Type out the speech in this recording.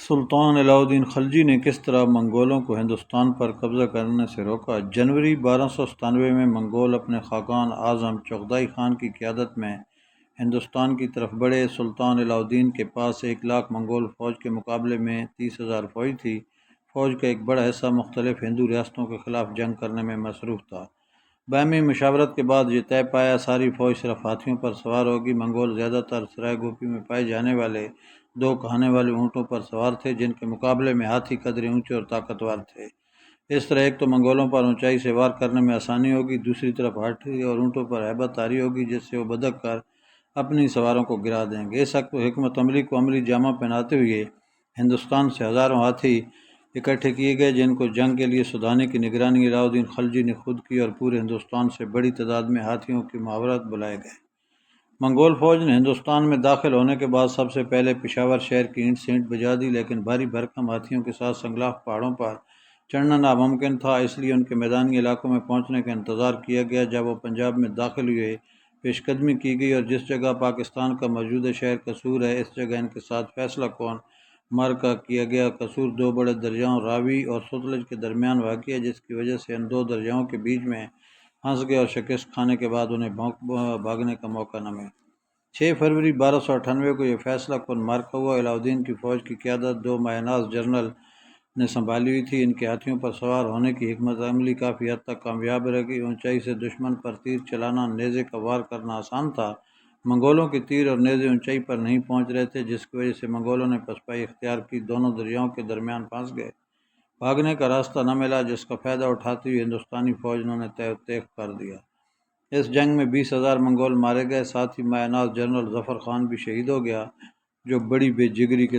سلطان علاء الدین خلجی نے کس طرح منگولوں کو ہندوستان پر قبضہ کرنے سے روکا؟ جنوری 1297 میں منگول اپنے خاقان اعظم چغتائی خان کی قیادت میں ہندوستان کی طرف بڑھے۔ سلطان علاء الدین کے پاس 1,00,000 منگول فوج کے مقابلے میں 30,000 فوج تھی۔ فوج کا ایک بڑا حصہ مختلف ہندو ریاستوں کے خلاف جنگ کرنے میں مصروف تھا۔ باہمی مشاورت کے بعد یہ طے پایا ساری فوج صرف ہاتھیوں پر سوار ہوگی۔ منگول زیادہ تر سرائے گوپی میں پائے جانے والے 2 کہانے والے اونٹوں پر سوار تھے، جن کے مقابلے میں ہاتھی قدرے اونچے اور طاقتور تھے۔ اس طرح ایک تو منگولوں پر اونچائی سے وار کرنے میں آسانی ہوگی، دوسری طرف ہاتھی اور اونٹوں پر ہیبت طاری ہوگی جس سے وہ بدک کر اپنی سواروں کو گرا دیں گے۔ اس حکمت عملی کو عملی جامہ پہناتے ہوئے ہندوستان سے ہزاروں ہاتھی اکٹھے کیے گئے، جن کو جنگ کے لیے سدھانے کی نگرانی علاء الدین خلجی نے خود کی، اور پورے ہندوستان سے بڑی تعداد میں ہاتھیوں کی معاونت بلائے گئے۔ منگول فوج نے ہندوستان میں داخل ہونے کے بعد سب سے پہلے پشاور شہر کی اینٹ سینٹ بجا دی، لیکن بھاری بھرکم ہاتھیوں کے ساتھ سنگلاف پہاڑوں پر چڑھنا ناممکن تھا، اس لیے ان کے میدانی علاقوں میں پہنچنے کا انتظار کیا گیا۔ جب وہ پنجاب میں داخل ہوئے، پیش قدمی کی گئی، اور جس جگہ پاکستان کا موجودہ شہر قصور ہے، اس جگہ ان کے ساتھ فیصلہ کن معرکہ کیا گیا۔ قصور 2 بڑے دریاؤں راوی اور ستلج کے درمیان واقع ہے، جس کی وجہ سے ان 2 دریاؤں کے بیچ میں پھنس گئے اور شکست کھانے کے بعد انہیں بھاگنے کا موقع نہ ملا۔ 6 فروری 1298 کو یہ فیصلہ کن معرکہ ہوا۔ علاء الدین کی فوج کی قیادت 2 مایہ ناز جنرل نے سنبھالی ہوئی تھی۔ ان کے ہاتھیوں پر سوار ہونے کی حکمت عملی کافی حد تک کامیاب رہی۔ اونچائی سے دشمن پر تیر چلانا، نیزے کا وار کرنا آسان تھا۔ منگولوں کے تیر اور نیزے اونچائی پر نہیں پہنچ رہے تھے، جس کی وجہ سے منگولوں نے پسپائی اختیار کی، دونوں دریاؤں کے درمیان پھنس گئے۔ بھاگنے کا راستہ نہ ملا، جس کا فائدہ اٹھاتے ہوئے ہندوستانی فوج نے انہیں تہہ و تیغ کر دیا۔ اس جنگ میں 20,000 منگول مارے گئے، ساتھ ہی مایہ ناز جنرل ظفر خان بھی شہید ہو گیا، جو بڑی بے جگری کے